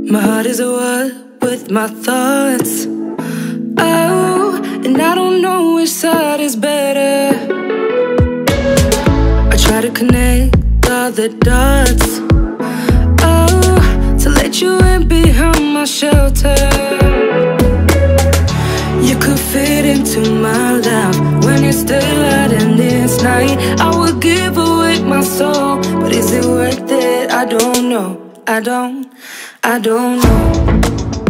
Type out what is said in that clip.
My heart is at war with my thoughts. Oh, and I don't know which side is better. I try to connect all the dots. Oh, to let you in behind my shelter. You could fit into my life when it's daylight and it's night. I would give away my soul, but is it worth it? I don't know. I don't know.